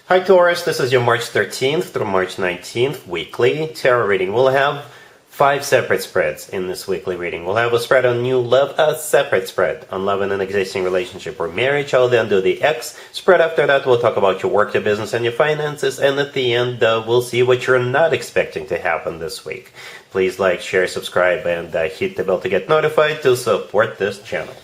Hi Taurus, this is your March 13th through March 19th weekly tarot reading. We'll have 5 separate spreads in this weekly reading. We'll have a spread on new love, a separate spread on love in an existing relationship or marriage. I'll then do the X spread. After that, we'll talk about your work, your business, and your finances. And at the end, we'll see what you're not expecting to happen this week. Please like, share, subscribe, and hit the bell to get notified to support this channel.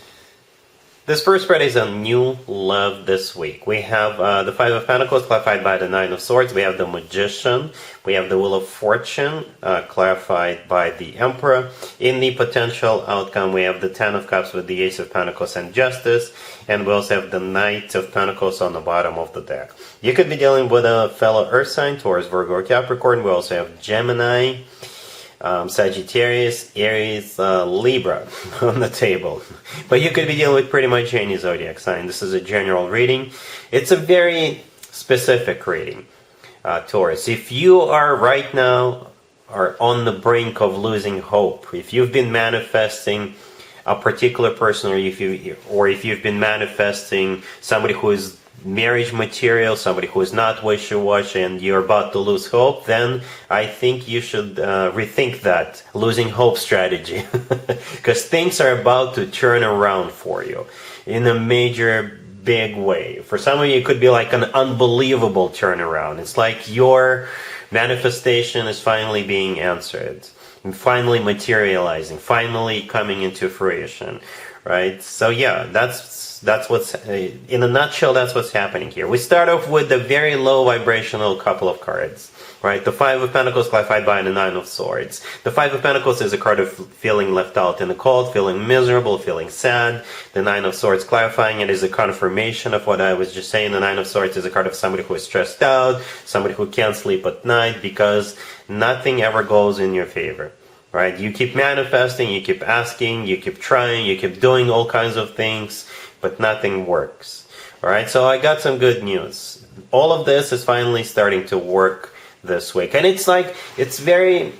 This first spread is on new love this week. We have the Five of Pentacles clarified by the Nine of Swords. We have the Magician. We have the Wheel of Fortune clarified by the Emperor. In the potential outcome, we have the Ten of Cups with the Ace of Pentacles and Justice. And we also have the Knight of Pentacles on the bottom of the deck. You could be dealing with a fellow Earth sign, Taurus, Virgo, or Capricorn. We also have Gemini, Sagittarius, Aries, Libra on the table. But you could be dealing with pretty much any zodiac sign. This is a general reading. It's a very specific reading, Taurus. If you are right now are on the brink of losing hope, if you've been manifesting a particular person, or if you've been manifesting somebody who is marriage material, somebody who is not wishy-washy, and you're about to lose hope, then I think you should rethink that losing hope strategy. Because things are about to turn around for you in a major, big way. For some of you, it could be like an unbelievable turnaround. It's like your manifestation is finally being answered, and finally materializing, finally coming into fruition, right? So yeah, that's what's, in a nutshell, that's what's happening here. We start off with a very low vibrational couple of cards, right? The Five of Pentacles clarified by the Nine of Swords. The Five of Pentacles is a card of feeling left out in the cold, feeling miserable, feeling sad. The Nine of Swords clarifying it is a confirmation of what I was just saying. The Nine of Swords is a card of somebody who is stressed out, somebody who can't sleep at night because nothing ever goes in your favor. Right? You keep manifesting, you keep asking, you keep trying, you keep doing all kinds of things, but nothing works. Alright, so I got some good news. All of this is finally starting to work this week. And it's like, it's very,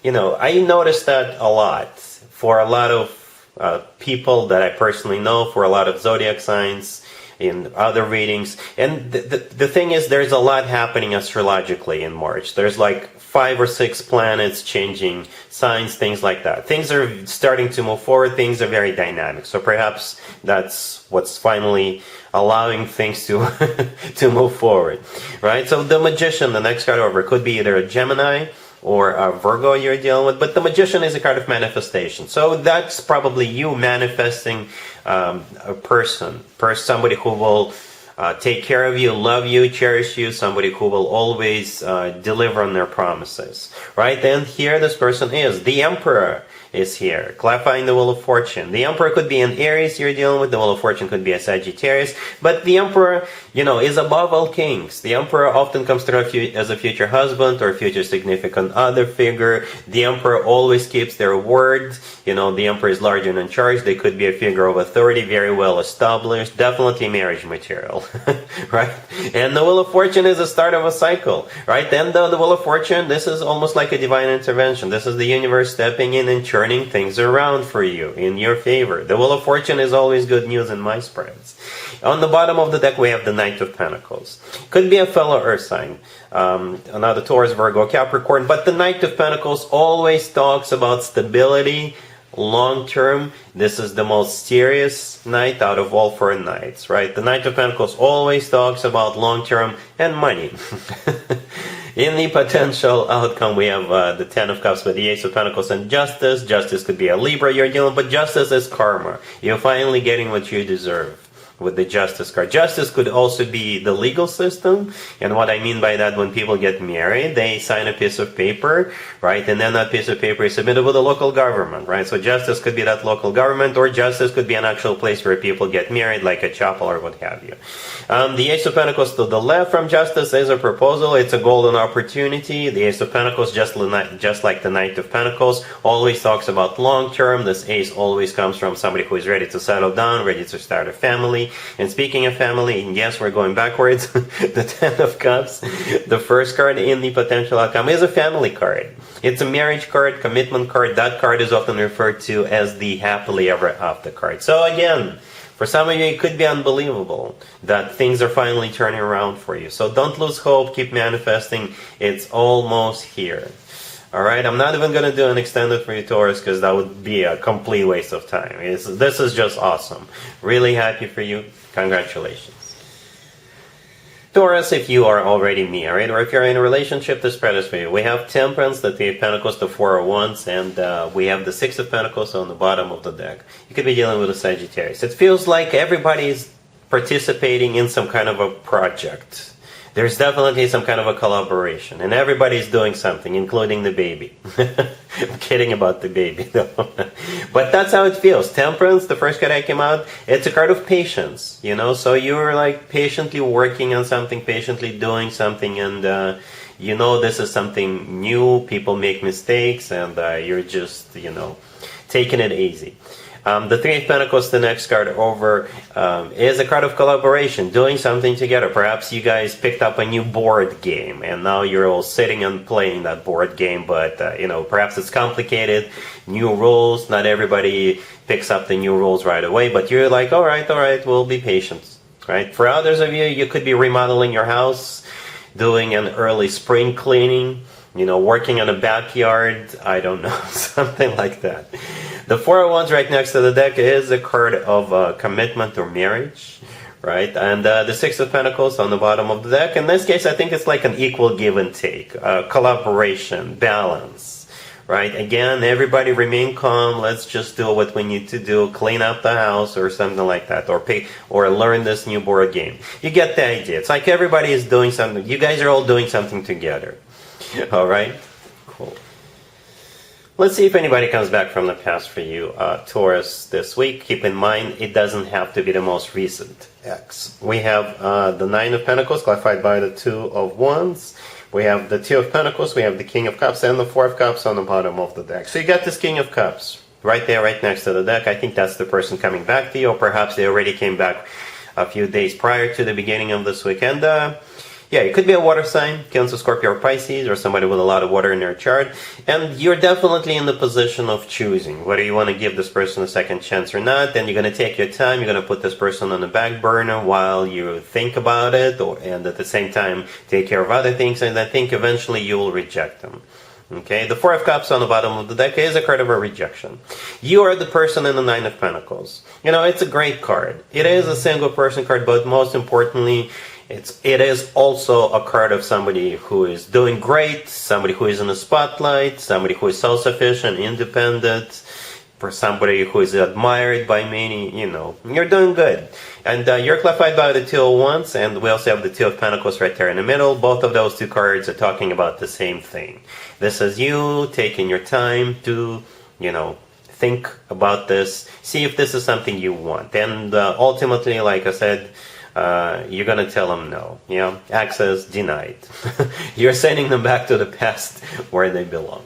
I noticed that a lot for a lot of people that I personally know, for a lot of zodiac signs, in other readings. And the thing is, there's a lot happening astrologically in March. There's like 5 or 6 planets changing signs, things like that. Things are starting to move forward. Things are very dynamic. So perhaps that's what's finally allowing things to to move forward, right? So the Magician, the next card over, could be either a Gemini or a Virgo you're dealing with, but the Magician is a card of manifestation. So that's probably you manifesting a person, somebody who will take care of you, love you, cherish you, somebody who will always deliver on their promises, right? Then here this person is. The Emperor is here, clarifying the Wheel of Fortune. The Emperor could be an Aries you're dealing with. The Wheel of Fortune could be a Sagittarius. But the Emperor, is above all kings. The Emperor often comes through as a future husband or future significant other figure. The Emperor always keeps their word. The Emperor is large and in charge. They could be a figure of authority, very well established. Definitely marriage material, right? And the Wheel of Fortune is the start of a cycle, right? Then the Wheel of Fortune, this is almost like a divine intervention. This is the universe stepping in and turning things around for you in your favor. The Wheel of Fortune is always good news in my spreads. On the bottom of the deck, we have the Knight of Pentacles. Could be a fellow Earth sign, another Taurus, Virgo, Capricorn, but the Knight of Pentacles always talks about stability, long term. This is the most serious knight out of all 4 knights, right? The Knight of Pentacles always talks about long term and money. In the potential outcome, we have the Ten of Cups with the Ace of Pentacles and Justice. Justice could be a Libra you're dealing with, but Justice is karma. You're finally getting what you deserve with the Justice card. Justice could also be the legal system, and what I mean by that, when people get married, they sign a piece of paper, right, and then that piece of paper is submitted with the local government, right? So Justice could be that local government, or Justice could be an actual place where people get married, like a chapel or what have you. The Ace of Pentacles to the left from Justice is a proposal. It's a golden opportunity. The Ace of Pentacles, just like the Knight of Pentacles, always talks about long term. This Ace always comes from somebody who is ready to settle down, ready to start a family. And speaking of family, and yes, we're going backwards, the Ten of Cups, the first card in the potential outcome, is a family card. It's a marriage card, commitment card. That card is often referred to as the happily ever after card. So again, For some of you, it could be unbelievable that things are finally turning around for you. So don't lose hope. Keep manifesting. It's almost here. All right, I'm not even going to do an extended for you, Taurus, because that would be a complete waste of time. This is just awesome. Really happy for you. Congratulations. Taurus, if you are already me, all right, or if you're in a relationship, this spread is for you. We have Temperance, the Three of Pentacles, the Four of Wands, and we have the Six of Pentacles on the bottom of the deck. You could be dealing with a Sagittarius. It feels like everybody's participating in some kind of a project. There's definitely some kind of a collaboration, and everybody's doing something, including the baby. I'm kidding about the baby, though. But that's how it feels. Temperance, the first card that came out, it's a card of patience, you know? So you're like patiently working on something, patiently doing something, and you know this is something new. People make mistakes, and you're just, you know, taking it easy. The Three of Pentacles, the next card over, is a card of collaboration, doing something together. Perhaps you guys picked up a new board game, and now you're all sitting and playing that board game, but, you know, perhaps it's complicated, new rules, not everybody picks up the new rules right away, but you're like, all right, we'll be patient, right? For others of you, you could be remodeling your house, doing an early spring cleaning, you know, working on a backyard, I don't know, something like that. The Four of Wands right next to the deck is a card of commitment or marriage, right? And the Six of Pentacles on the bottom of the deck. In this case, I think it's like an equal give and take, collaboration, balance, right? Again, everybody remain calm. Let's just do what we need to do, clean up the house or something like that, or learn this new board game. You get the idea. It's like everybody is doing something. You guys are all doing something together. All right? Cool. Let's see if anybody comes back from the past for you, Taurus, this week. Keep in mind, it doesn't have to be the most recent ex. We have the Nine of Pentacles, clarified by the Two of Wands. We have the Two of Pentacles, we have the King of Cups, and the Four of Cups on the bottom of the deck. So you got this King of Cups right there, right next to the deck. I think that's the person coming back to you, or perhaps they already came back a few days prior to the beginning of this weekend. Yeah, it could be a water sign, Cancer, Scorpio, or Pisces, or somebody with a lot of water in their chart. And you're definitely in the position of choosing whether you want to give this person a second chance or not. Then you're going to take your time. You're going to put this person on the back burner while you think about it, and at the same time take care of other things. And I think eventually you will reject them. Okay, the Four of Cups on the bottom of the deck is a card of a rejection. You are the person in the Nine of Pentacles. You know, it's a great card. It is a single person card, but most importantly, it is also a card of somebody who is doing great, somebody who is in the spotlight, somebody who is self-sufficient, independent, for somebody who is admired by many. You know, you're doing good. And you're clarified by the Two of Wands, and we also have the Two of Pentacles right there in the middle. Both of those two cards are talking about the same thing. This is you taking your time to, you know, think about this, see if this is something you want. And ultimately, like I said, you're going to tell them no. You know, access denied. You're sending them back to the past where they belong.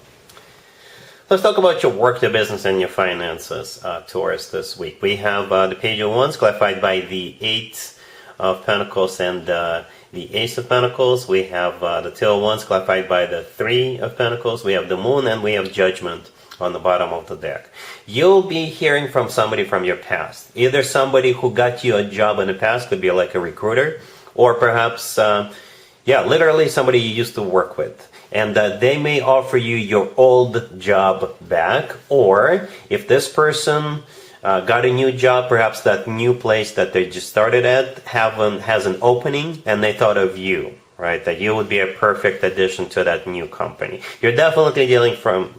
Let's talk about your work, your business, and your finances, Taurus, this week. We have the Page of Wands clarified by the Eight of Pentacles and the Ace of Pentacles. We have the Two of Wands clarified by the Three of Pentacles. We have the Moon, and we have Judgment on the bottom of the deck. You'll be hearing from somebody from your past. Either somebody who got you a job in the past, could be like a recruiter, or perhaps, literally somebody you used to work with. And they may offer you your old job back, or if this person got a new job, perhaps that new place that they just started at has an opening, and they thought of you. Right, that you would be a perfect addition to that new company. You're definitely dealing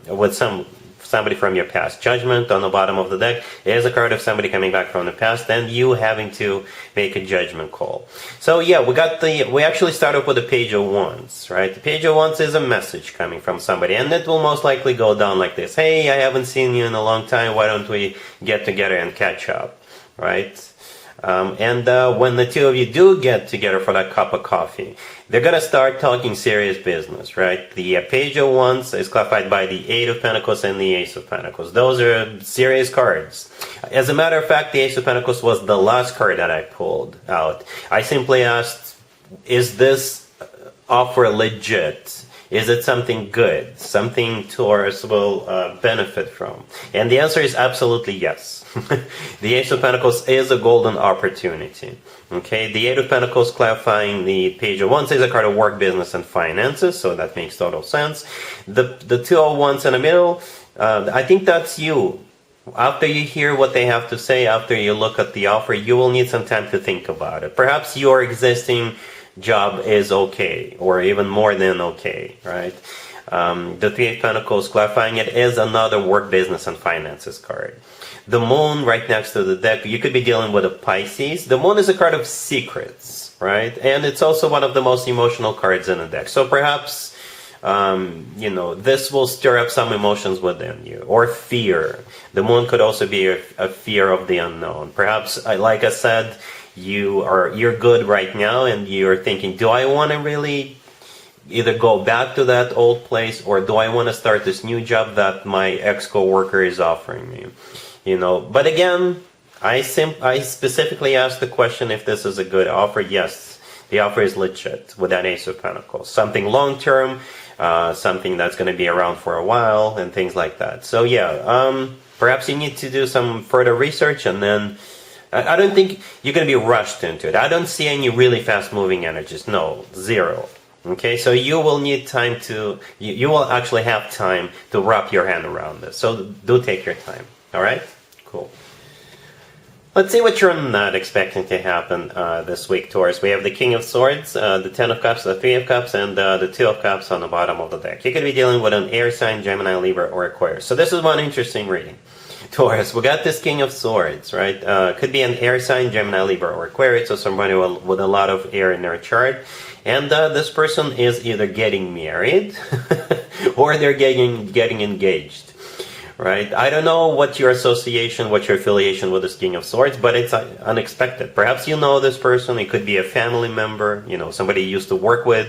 with somebody from your past. Judgment on the bottom of the deck is a card of somebody coming back from the past, and you having to make a judgment call. So yeah, we actually start off with the Page of Wands, right? The Page of Wands is a message coming from somebody, and it will most likely go down like this: hey, I haven't seen you in a long time. Why don't we get together and catch up, right? When the two of you do get together for that cup of coffee, they're going to start talking serious business, right? The Page of Wands is clarified by the Eight of Pentacles and the Ace of Pentacles. Those are serious cards. As a matter of fact, the Ace of Pentacles was the last card that I pulled out. I simply asked, is this offer legit? Is it something good? Something Taurus will benefit from? And the answer is absolutely yes. The Ace of Pentacles is a golden opportunity. Okay, the Eight of Pentacles clarifying the Page of Wands is a card of work, business, and finances, so that makes total sense. The Two of Wands in the middle, I think that's you. After you hear what they have to say, after you look at the offer, you will need some time to think about it. Perhaps your existing job is okay, or even more than okay, right? The Three of Pentacles clarifying it is another work, business, and finances card. The Moon right next to the deck, you could be dealing with a Pisces. The Moon is a card of secrets, right? And it's also one of the most emotional cards in the deck. So perhaps, this will stir up some emotions within you, or fear. The Moon could also be a fear of the unknown. Perhaps, like I said, you're good right now and you're thinking, do I want to really either go back to that old place, or do I want to start this new job that my ex-coworker is offering me? But again, I specifically asked the question if this is a good offer. Yes, the offer is legit with that Ace of Pentacles. Something long-term, something that's going to be around for a while, and things like that. So yeah, perhaps you need to do some further research, and then I don't think you're going to be rushed into it. I don't see any really fast-moving energies. No, zero. Okay, so you will need time you will actually have time to wrap your hand around this. So do take your time. All right? Cool. Let's see what you're not expecting to happen this week, Taurus. We have the King of Swords, the Ten of Cups, the Three of Cups, and the Two of Cups on the bottom of the deck. You could be dealing with an air sign, Gemini, Libra, or Aquarius. So this is one interesting reading. Taurus, we got this King of Swords, right? Could be an air sign, Gemini, Libra, or Aquarius, so somebody with a lot of air in their chart. And this person is either getting married or they're getting engaged, right? I don't know what your association, what your affiliation with this King of Swords, but it's unexpected. Perhaps you know this person. It could be a family member, somebody you used to work with.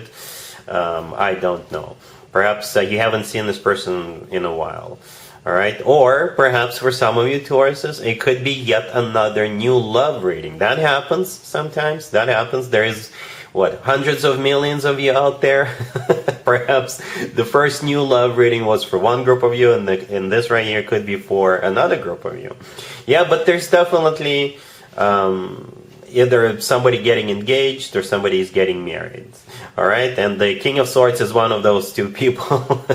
I don't know. Perhaps you haven't seen this person in a while. All right, or perhaps for some of you Tauruses, it could be yet another new love reading. That happens sometimes. That happens. There is, hundreds of millions of you out there. Perhaps the first new love reading was for one group of you, and this right here could be for another group of you. Yeah, but there's definitely either somebody getting engaged or somebody is getting married. All right, and the King of Swords is one of those two people.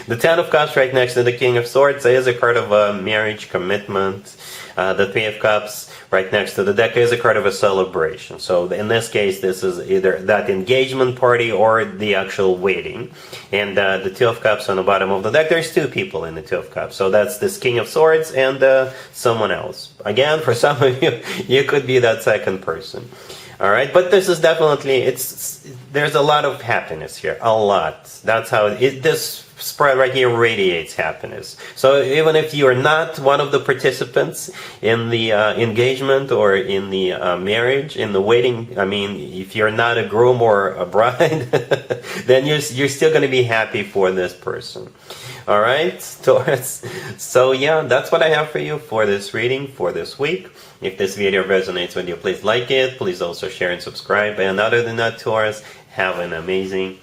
The Ten of Cups right next to the King of Swords is a card of a marriage commitment. The Three of Cups right next to the deck is a card of a celebration. So in this case, this is either that engagement party or the actual wedding. And the Two of Cups on the bottom of the deck, there's two people in the Two of Cups. So that's this King of Swords and someone else. Again, for some of you, you could be that second person. All right, but this is definitely, there's a lot of happiness here, a lot. That's how this spread right here radiates happiness. So even if you're not one of the participants in the engagement or in the marriage, in the wedding, if you're not a groom or a bride, then you're still going to be happy for this person. All right, Taurus. So yeah, that's what I have for you for this reading for this week. If this video resonates with you, please like it. Please also share and subscribe. And other than that, Taurus, have an amazing